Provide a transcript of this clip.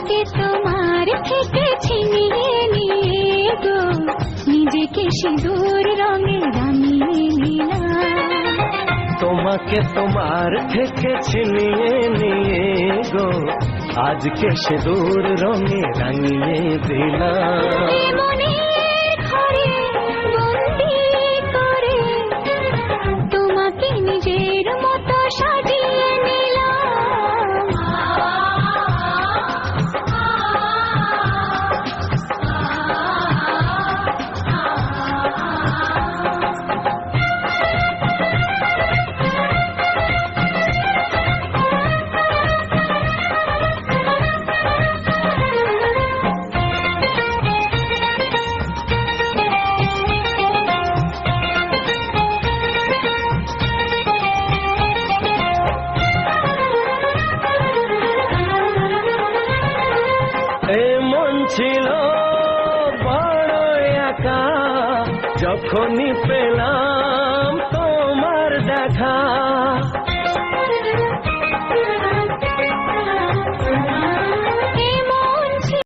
তোমাকে তোমার থেকে ছিনিয়ে নিয়ে গো নিজেকে সিঁদুর রঙে রাঙিয়ে নিলাম। তোমাকে তোমার থেকে ছিনিয়ে নিয়ে গো আজকে সিঁদুর রঙে রাঙিয়ে দিলাম। মনের ঘরে বন্দি করে তোমাকে নিজের মতো সাজিয়ে নিলাম। ছিল বড় একা যখনই পেলাম তোমার দেখা।